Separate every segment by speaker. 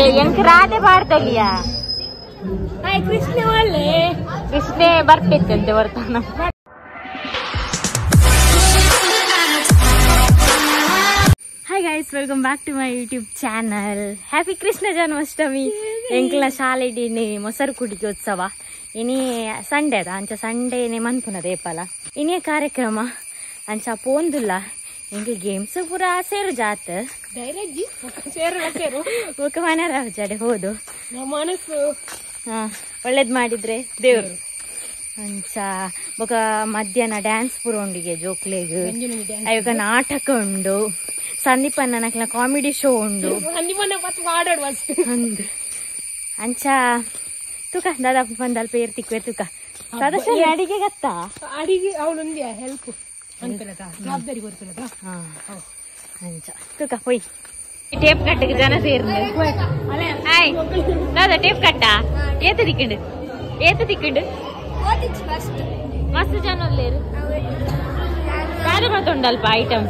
Speaker 1: ಎಂಕ್ ರಾಧೆ ಪಾಡ್ದಲ್ಲಿಯಾ
Speaker 2: ಕೃಷ್ಣ ಒಳ್ಳೆ
Speaker 1: ಕೃಷ್ಣೇ ಬರ್ತಿತ್ತಂತೆ ಬರ್ತಾನ. Hi guys, welcome back to my YouTube channel. Happy Krishna Janmashtami. ಎಂಕ್ಲ ಶಾಲೆಡಿನಿ ಮೊಸರು ಕುಡಿಗೆ ಉತ್ಸವ ಇನಿ ಸಂಡೆ ಅದ ಅಂಚ ಸಂಡೇನೆ ಮನ್ಪುನ ದೇಪಲ ಇನಿಯ ಕಾರ್ಯಕ್ರಮ ಅಂಚ ಪೋಂದುಲ್ಲ ಎಂಕ್ ಗೇಮ್ಸ್ ಪೂರ ಸೇರು ಜಾತ್ ಮುಖ ಮನರ ಜಡೆ ಹೋದು
Speaker 2: ಮನಸ್ಸು
Speaker 1: ಒಳ್ಳೇದ್ ಮಾಡಿದ್ರೆ ದೇವ್ರು ಅಂಚ ಬೊಕ ಮಧ್ಯಾಹ್ನ ಡ್ಯಾನ್ಸ್ ಪೂರ ಉಂಡಿಗೆ ಜೋಕ್ಲೆಗ್ ಅವಾಗ ನಾಟಕ ಉಂಡು ಸಂದೀಪನ್ನ ನಕ್ಲ ಕಾಮಿಡಿ ಶೋ ಉಂಡು ಅಂಚ ತುಕ ದಾದಾ ಬಂದಲ್ಪ ಏರ್ತಿಕ್ವೆ ತುಕ ಸದಸ್ಯ ಅಡಿಗೆ ಗತ್ತ
Speaker 2: ಅಡಿಗೆ ಅವಳೊಂದು ಹೆಲ್ಪ್ ಜವಾಬ್ದಾರಿ ಗೊತ್ತಿಲ್ಲದ
Speaker 1: ಅಂಚ ತುಕ ಹೋಯ್ ಟೇಪ್ ಕಟ್ಟಕ್ಕೆ ಜನ ಸೇರ್ನು ಹಾಯ್ ದಾದಾ ಟೇಪ್ ಕಟ್ಟ ಏತ ತಿಕ್ಕಂಡು ಮಸ್ತ್ ಜನ ಒಲ್ಲೇರು ಬೇರೆ ಮತ್ತೊಂಡಲ್ಪ ಐಟಮ್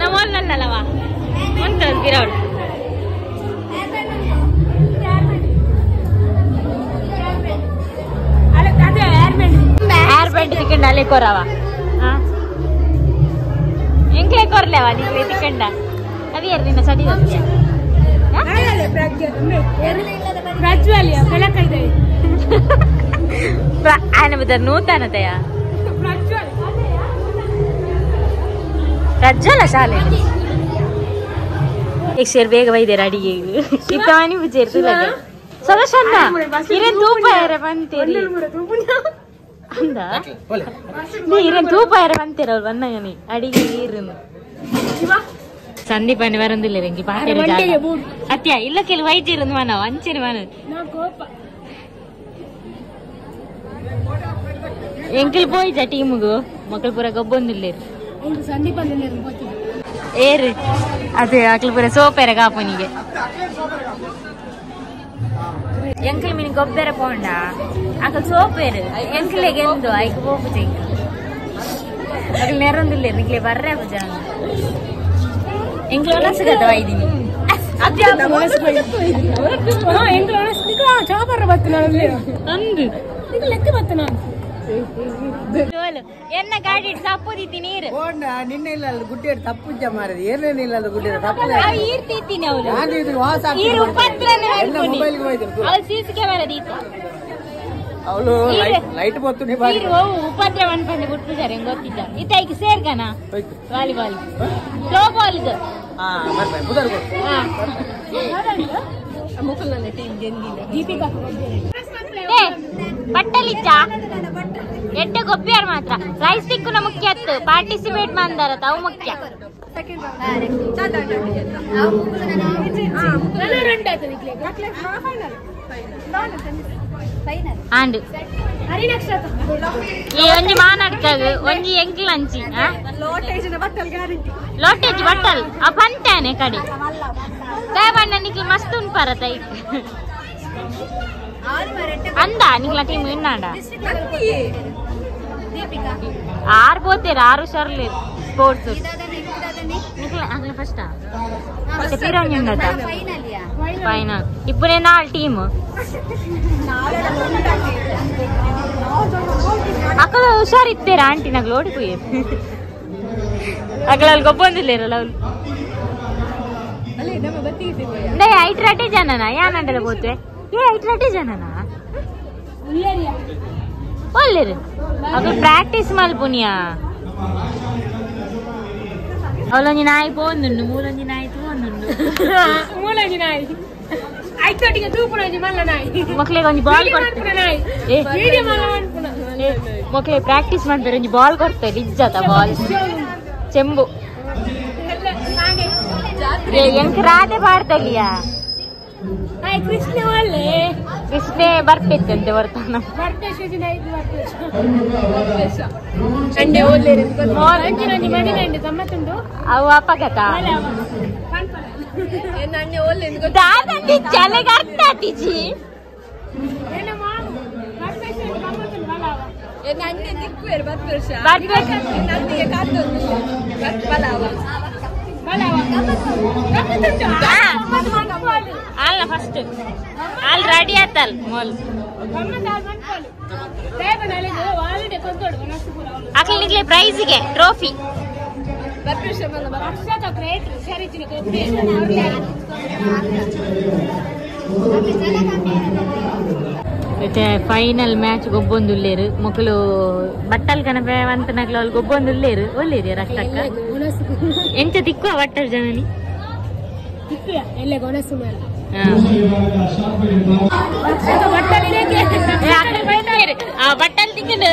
Speaker 1: ನಮ್ಮಲ್ಲಲ್ಲವಾ ಮಂತ್ರವಳು ಹೇರ್ ಬ್ಯಾಂಡ್ ತಿಕ್ಕಂಡ ಅಲ್ಲೇ ಕೊರವ ಎಂಕ್ಲೆ ಕೊರ್ಲೆವ ನಿಂಗೆ ತಿಕ್ಕಂಡ ಅದೇ ನಿನ್ನ ಸಡಿ ನೂತನತೆಯ ಪ್ರಜ್ವಲ ಶಾಲೆ ಸೇರ್ ಬೇಗ ಬೈದೇರ ಅಡಿಗೆ ಇತ್ತವಾನಿ ಸೇರ್ತಿಲ್ಲ ಸದಸ್ಯನ್ನ ಹಿರೇನ್ ತೂಪ ಯಾರ ಬಂತೀರಿ ಅಂದ ಹಿರೇನ್ ತೂಪ ಯಾರ ಬಂತೀರಲ್ ಬಂದಂಗನಿ ಅಡಿಗೆ ನೀರನ್ನು ಸಂದೀಪಣ್ಣಿ ಬರಂದಿಲ್ಲ ರಂಗಿ ಪಾಟೇರು ಅತ್ಯ ಇಲ್ಲ ಕೆಲ ವೈದ್ಯರು ಮನವ ಅಂಚೆನ ಮನ ಎಂಕಲ್ ಪೋಯ್ತ ಟೀಮ್ಗು ಮಕ್ಕಳು ಪೂರ ಗೊಬ್ಬೊಂದಿಲ್ಲೇರು ಏರು ಅದೇ ಅಕ್ಲು ಪೂರ ಸೋಪೆರ ಕಾಪನಿಗೆ ಎಂಕಲ್ ಮೀನ್ ಗೊಬ್ಬರ ಪೋಂಡ ಅಕಲ್ ಸೋಪೇರು ಎಂಕಲೆಗೆ ಎಂದು ಐಕ್ ಹೋಗುದು ಅಕಲ್ ನೆರೊಂದಿಲ್ಲೇರು ನಿಕ್ಲೆ ಬರ್ರೆ ಪೂಜಾ ಎಂಕ್ಲು ಒಣಸಗದ ವೈದಿನಿ ಎನ್ನ ಗಾಡಿ ತಪ್ಪುದಿತ್ತಿ ನೀರು
Speaker 3: ನಿನ್ನ ಇಲ್ಲ ಗುಡ್ಡೆ ತಪ್ಪುಜ್ಜ ಮಾರದು ಏನೇನಿಲ್ಲ ಗುಡ್ಡೆ
Speaker 1: ಈರ್ತಿತ್ತೀನಿ ಸಿಸಿ ಕ್ಯಾಮೆರಾ ದೀತ
Speaker 3: ಅವಳು ಲೈಟ್ ಬತ್ತು
Speaker 1: ಉಪದ್ರ ಅನ್ಕೊಂಡು ಬಿಟ್ಬಿಟ್ಟಾರೆ ಗೊತ್ತಿದ್ದ ಇತ್ತಾಯ್ಕೆ ಸೇರ್ಕನ ವಾಲಿಬಾಲ್ ಥ್ರೋ ಬಾಲ್ ಇದು ಪಟ್ಟಲಿಚ್ಚ ಎಡ್ಡ ಗೊಬ್ಬ್ಯಾರ ಮಾತ್ರ ರೈಸ್ ತಿಕ್ಕುನ ಮುಖ್ಯ ಅತ್ತು ಪಾರ್ಟಿಸಿಪೇಟ್ ಮಾಡ್ದಾರತ್ತ ಅವು ಮುಖ್ಯ ಆಂಡ್ ಈ ಒಂಜಿ ಮಾನಾಡ್ಕಾಗ ಒಂಜಿ ಎಂಕ್ಲ್ ಅಂಚಿ ಲೋಟೇಜ್ ಬಟ್ಟಲ್ ಆ ಪಂಟ್ಯಾನೆ ಕಡೆ ತೇಬಣ್ಣ ನಿಕ್ಲಿ ಮಸ್ತ್ ಉಂಪರತ ಅಂದ ನಿಕ್ಲ ಟೀಮ್ ವಿನ್ನಾಂಡ ಆರು పోతేరు 6 షర్లేదు స్పోర్ట్స్ నికల అగల ఫస్ట్ చెప్పిరాని ఉండట ఫైనల్ ఇప్పుడే నా టీమ్ అక్కడ హుషారిత్తేరా ఆంటీ నాకు లోడిపోయేది అక్కడ గొప్పొందిలేరు లవ్ ನೇ ಐಟ್ರಾಟೆ ಜನನ ಯಾನಂಡಲ పోతే ఏ ఐట్రాಟೆ ಜನನ ಒಳ್ಳೆರು ಅದು ಪ್ರಾಕ್ಟೀಸ್ ಮಲ್ಪುನಿಯಾ ಅವಳೊಂಜಿ ನಾಯಿ ಪೋಂದುಂಡು ಮೂಲೊಂಜಿ ನಾಯಿ ತೂಂದುಂಡು
Speaker 2: ಮೂಲೊಂಜಿ ನಾಯಿ ಐತೊಟ್ಟಿಗೆ ತೂಪುನೊಂಜಿ ಮಲ್ಲ ನಾಯಿ
Speaker 1: ಮಕ್ಳಿಗೆ ಒಂಜಿ ಬಾಲ್ ಕೊಡ್ತಾರೆ ಮಕ್ಳಿಗೆ ಪ್ರಾಕ್ಟೀಸ್ ಮಾಡ್ತಾರೆ ಒಂಜಿ ಬಾಲ್ ಕೊಡ್ತಾರೆ ಇಜ್ಜತ ಬಾಲ್ ಚೆಂಬು ಎಂಕ್ ರಾಧೆ ಪಾಡ್ದಲ್ಲಿಯಾ
Speaker 2: ಕೃಷ್ಣ ಒಳ್ಳೆ
Speaker 1: ಕೃಷ್ಣೇ ಬರ್ತಿತ್ತಂತೆ ಬರ್ತಾನ ಅವು ಅಪಘಾತ ಚಲೆಗೆ ಅರ್ಥ ಆತಿಜಿ ಫಸ್ಟ್ ಆಲ್ರೆಡಿ ಆತಲ್ ಮೊಲ್ ಅಕ್ಲಿಗೆ ಪ್ರೈಸ್ಗೆ ಟ್ರೋಫಿ ಫೈನಲ್ ಮ್ಯಾಚ್ ಗೊಬ್ಬೊಂದುಲ್ಲೇರು ಮಕ್ಕಳು ಬಟ್ಟಲ್ ಕನಪೆ ಅಂತನಕ್ಲು ಅವ್ಳು ಗೊಬ್ಬೊಂದುಲ್ಲೇರು ಒಳ್ಳೇರಿ ರಕ್ಷಕ್ಕ ಎಂತ ತಿಕ್ಕುವ ಬಟ್ಟಲ್ ಜನನಿ ಬಟ್ಟಲ್ ತಿಕ್ಕಂಡು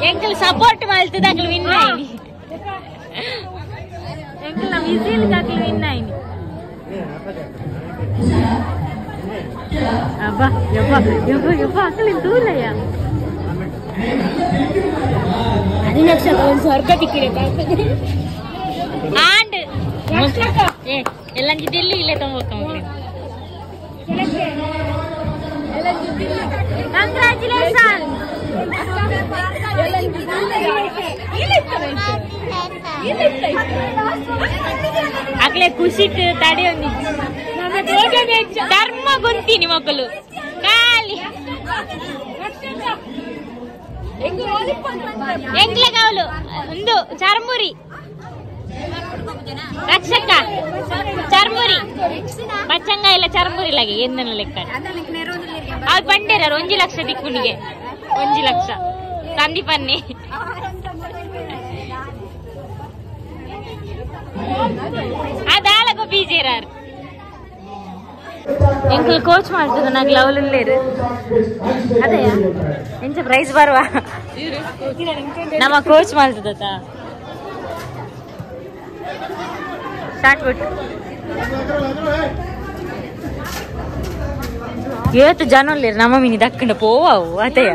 Speaker 1: ಎಂಕಲ್ ಸಪೋರ್ಟ್ ಮಾಡ್ತದಾಗ್ಲು ವಿನ್ ಆಯ್ನಿ ಎಂಕಲ್ ನಾವು ವಿಸಿಲ್ ದಾಗ್ಲು ವಿನ್ ಆಯ್ನಿ ಅಬ್ಬಾ ಯಬ್ಬ ಯಬ್ಬ ಯಬ್ಬ ಅಕ್ಕಲಿ ದೂರಯ್ಯ
Speaker 2: ಸ್ವರ್ಗ ತಿಕ್ಕಿದೆ
Speaker 1: ಆಂಡ್ ಎಲ್ಲಂಜಿ ದಿಲ್ಲಿ ಇಲ್ಲೇ ತಗೋಕ ಕಂಗ್ರಾಚುಲೇಷನ್ ಆಗ್ಲೇ ಖುಷಿಟ್ ತಡೆಯೊಂದಿ ಧರ್ಮ ಗೊಂತೀನಿ ಮಕ್ಕಳು ಖಾಲಿ ಎಂಗ್ಲೆಗಾವಲು ಒಂದು ಚರ್ಮುರಿ ರಕ್ಷಕ ಚರ್ಮುರಿ ಪಚ್ಚಂಗ ಇಲ್ಲ ಚರ್ಮುರಿ ಲಾಗೆ ಎನ್ನ ಲೆಕ್ಕ ಅದು ಪಂಡೇರ 1 ಲಕ್ಷ ದಿಕ್ಕುನಿಗೆ 1 ಲಕ್ಷ ಸಂದೀಪನ್ನಿ ಅದಾಲಗೋ ಬೀಜೇರಾರು ಎಂಕಲ್ ಕೋಚ್ ಮಾಡ್ತದ ನಾಗ್ ಲವ್ಲುಲ್ಲೇರು ಅದೇಯಾ ಎಂಚ ಪ್ರೈಸ್ ಬರುವ ನಮ್ಮ ಕೋಚ್ ಮಾಡ್ತದ ಸ್ಟಾರ್ಟ್ ಬಿಟ್ಟು ಏತು ಜನ ನಮ್ಮ ಮಿನಿ ದಕ್ಕಂಡ ಪೋವು ಅತೆಯ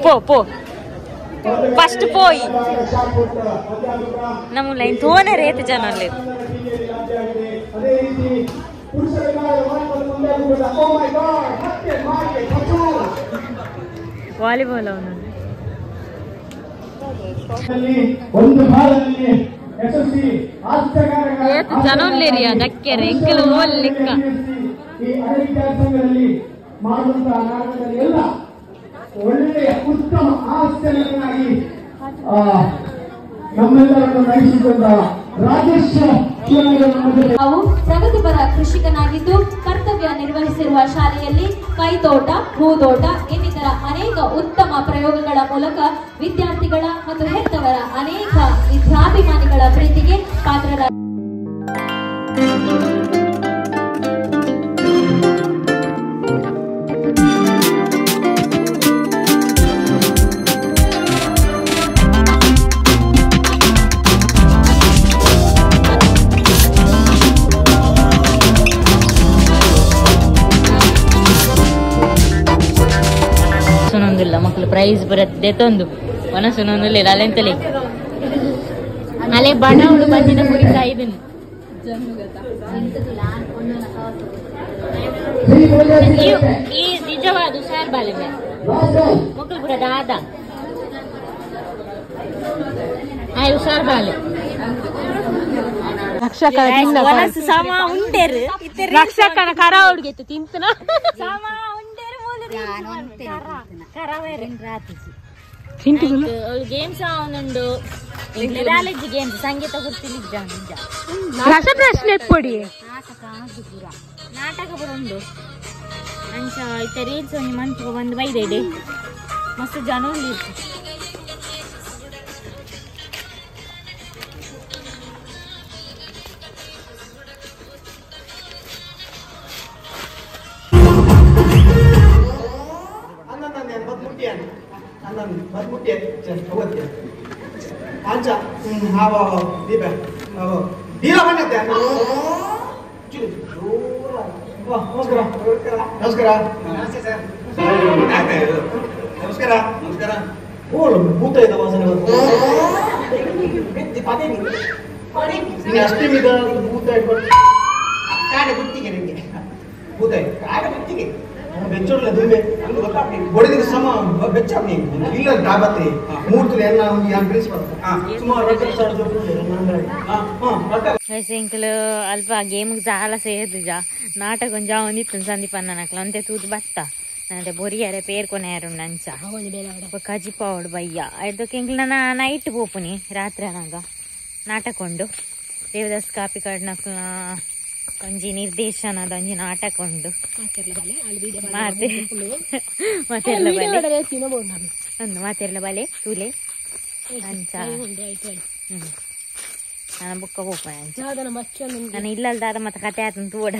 Speaker 1: ಪೋ ಪೋ ಫಸ್ಟ್ ಪೋಯಿ ನಮ್ಮ ಲೈನ್ ತೋನೆ ರೇತು ಜನ ವಾಲಿಬಾಲ್ ಅವನು ಜನ ದಕ್ಕೆರೆ ಎಂಕಲು ಓಲ್ ಲೆಕ್ಕ
Speaker 4: ಒಳ್ಳೆಯ ಉತ್ತಮ ಆಚರಣೆಯಾಗಿ ನಮ್ಮೆಲ್ಲರನ್ನು ನಯಿಸಿಕೊಂಡ ರಾಜೇಶ್
Speaker 5: ನಾವು ಪ್ರಗತಿಪರ ಕೃಷಿಕನಾಗಿದ್ದು ಕರ್ತವ್ಯ ನಿರ್ವಹಿಸಿರುವ ಶಾಲೆಯಲ್ಲಿ ಕೈತೋಟ ಹೂದೋಟ ಇನ್ನಿತರ ಅನೇಕ ಉತ್ತಮ ಪ್ರಯೋಗಗಳ ಮೂಲಕ ವಿದ್ಯಾರ್ಥಿಗಳ ಮತ್ತು ಹೆತ್ತವರ ಅನೇಕ ವಿದ್ಯಾಭಿಮಾನಿಗಳ ಪ್ರೀತಿಗೆ ಪಾತ್ರರಾದ
Speaker 1: ಮಕ್ಕಳು ಪ್ರೈಸ್ ಬರುತ್ತೆ ತಂದು ಒನಸುನೊಂದು ಅಲೆಂತಲೇ ಅಲೆ ಬಣ ಹುಡು ಬಂದಿದ್ದ ಕುರಿತಾ ಇದನ್ನು ಈ ನಿಜವಾದ ಹುಷಾರ್ ಬಾಳೆ ಮಕ್ಕಳು ಕೂಡ ದಾದ ಹುಷಾರ್ ಬಾಳೆ ಸಮ ಉಂಟೇರು
Speaker 2: ರಕ್ಷಕನ ಕರ ಹುಡುಗಿತ್ತು ತಿಂತನ
Speaker 1: ಸಮ ಉಂಟೇರು ಗೇಮ್ಸ್ ಅವನುಂಡು ಮೆಥಾಲಜಿ ಗೇಮ್ಸ್ ಸಂಗೀತ ಗುರ್ತಿಲಿದ್ದ
Speaker 2: ರಸಪ್ರಶ್ನೆ ಕೊಡಿ
Speaker 1: ನಾಟಕ ಬರೋದು ಅಂಚ ಇತ್ತ ರೀಲ್ಸ್ ಒಂದು ಮಂತ್ಗೆ ಬಂದು ಬೈದೆ ಮಸ್ತ್ ಜನ ಇರ್ತು
Speaker 4: Aja, hawa, diba, dia mana dia? Wah, namaskara, namaskara, namaskara, namaskara. Oh, buta itu bahasa apa? Di pati ni. Ini asli ni dah buta itu. Kau ada bukti ke ni? Buta, kau ada bukti ke? ಬೆಚ್ಚೋಡ್ಲೆ ದುಂಬೆ ಬೊಡಿದ ಸಮ ಬೆಚ್ಚಾಪ್ನಿ ಇಲ್ಲ ದಾಬತ್ರಿ ಮೂರ್ತಿ ಎಲ್ಲ ಒಂದು ಯಾನ್ principal ಸುಮಾರು
Speaker 1: ಎಂಕಲು ಅಲ್ಪ ಗೇಮ್ಗೆ ಜಾಲ ಸೇದು ಜಾ ನಾಟಕ ಒಂದು ಜಾ ಒಂದಿತ್ತು ಸಂದೀಪ್ ಅನ್ನ ನಕ್ಲ ಅಂತೆ ತೂದು ಬತ್ತ ನನ್ನದೆ ಬೊರಿಯಾರೆ ಪೇರ್ಕೊನೆ ಯಾರು ನಂಚ ಕಜಿಪಾವಡು ಬಯ್ಯ ಅದಕ್ಕೆ ಎಂಕ್ಲು ನನ್ನ ನೈಟ್ ಪೋಪುನಿ ರಾತ್ರಿ ಅನಾಗ ನಾಟಕ ಉಂಡು ದೇವದಾಸ್ ಕಾಪಿ ಕಡ್ನಕ್ಲ ಒಂಜಿ ನಿರ್ದೇಶನದ ಒಂಜಿ ನಾಟಕ ಉಂಡು ಮಾತೆರ್ಲ ಬಲೆ ತೂಲೆ ಅಂಚ ನಾನು ಬುಕ್ಕ ಹೋಪ ನಾನು ಇಲ್ಲಲ್ದಾದ ಮತ್ತೆ ಕತೆ ಆತನ ತೂಡ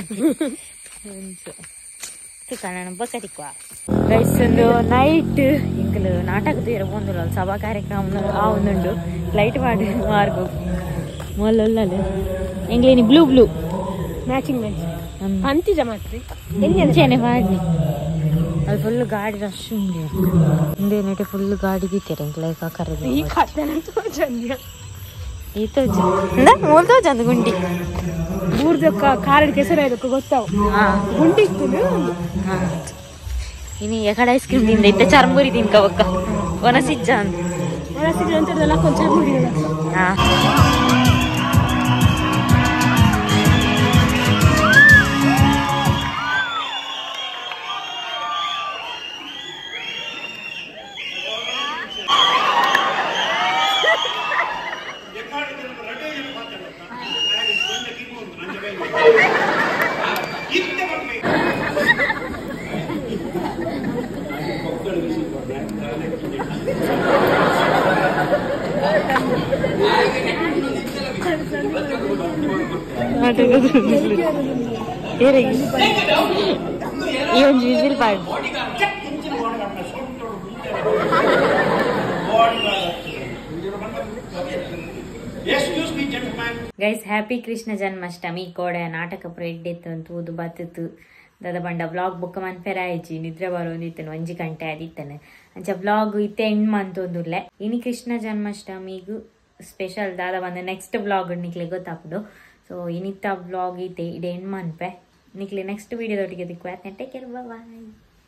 Speaker 1: ನಾನು ಬೊಕ್ಕ ತಿಕ್ಕುವ ಗೈಸ್ ಒಂದು ನೈಟ್ ಇಂಕಲು ನಾಟಕ ತೀರ ಬಂದಿಲ್ಲ ಸಭಾ ಕಾರ್ಯಕ್ರಮ ಆ ಒಂದುಂಡು ಲೈಟ್ ಮಾಡಿ ಮಾರ್ಗು ಮೊಲ್ಲೊಲ್ಲಲು ಎಂಗ್ಲೇನಿ ಬ್ಲೂ ಬ್ಲೂ
Speaker 2: ಮ್ಯಾಚಿಂಗ್ ಅಂತಿಜ ಮಾತ್ರಿ
Speaker 1: ಎಂಚೇನೆ ಮಾಡಿ ಅದು ಫುಲ್ ಗಾಡಿ ರಶ್ ಉಂಡು ಹಿಂದೆ ನೆಟೆ ಫುಲ್ ಗಾಡಿ ಬಿತ್ತಾರೆ ಎಂಕ್ಲೈಕ ಕರೆದು
Speaker 2: ಈ ಕತ್ತನಂತೂ ಚಂದ
Speaker 1: ಈತ ಮೂಲ್ತೋ ಚಂದ ಗುಂಡಿ
Speaker 2: ಊರ್ದಕ್ಕ ಕಾರಡ್ ಕೆಸರಾಯ್ದಕ್ಕ ಗೊತ್ತಾವು ಗುಂಡಿ ಇತ್ತು
Speaker 1: ಇನ್ನು ಎಕಡೆ ಐಸ್ ಕ್ರೀಮ್ ತಿಂದ ಇತ್ತ ಚರ್ಮುರಿ ತಿನ್ಕ ಒಕ್ಕ ಒನಸಿಜ್ಜ
Speaker 2: ಅಂತದಲ್ಲ ಕೊಂಚ ಮುಡಿಗಳ
Speaker 1: ಹಾ ಈ ಒಂದು ವಿಸಿಲ್ ಪಾಡು ಗೈಸ್ ಹ್ಯಾಪಿ ಕೃಷ್ಣ ಜನ್ಮಾಷ್ಟಮಿ ಕೋಡೆ ನಾಟಕ ಪ್ರೆಡ್ಡೆತ್ತು ಅಂತೂದು ಬತ್ತಿತ್ತು ದಾದ ಬಂಡ ವ್ಲಾಗ್ ಬುಕ್ಕ ಮನ್ಪೆರ ಆಯ್ಚಿ ನಿದ್ರೆ ಬರೋದಿತ್ತನು 1 ಗಂಟೆ ಆದಿತ್ತನು ಅಂಚ ವ್ಲಾಗ್ ಇತ್ತೆ ಎಂಡ್ ಮಂತೊಂದುಲ್ಲೆ ಇನಿ ಕೃಷ್ಣ ಜನ್ಮಾಷ್ಟಮಿಗೂ ಸ್ಪೆಷಲ್ ದಾದ ಬಂದ ನೆಕ್ಸ್ಟ್ ವ್ಲಾಗ್ ನಿಕ್ಲೆ ಗೊತ್ತಾಪುಡು ಸೊ ಇನಿತ್ತ ವ್ಲಾಗ್ ಇತ್ತೆ ಇಡೆ ಎಂಡ್ ಮನ್ಪೆ ನಿಕ್ಲೆ ನೆಕ್ಸ್ಟ್ ವಿಡಿಯೋದೊಟ್ಟಿಗೆ ದಿಕ್ಕು ಟೇಕ್ ಕೇರ್ ಬಾಯ್.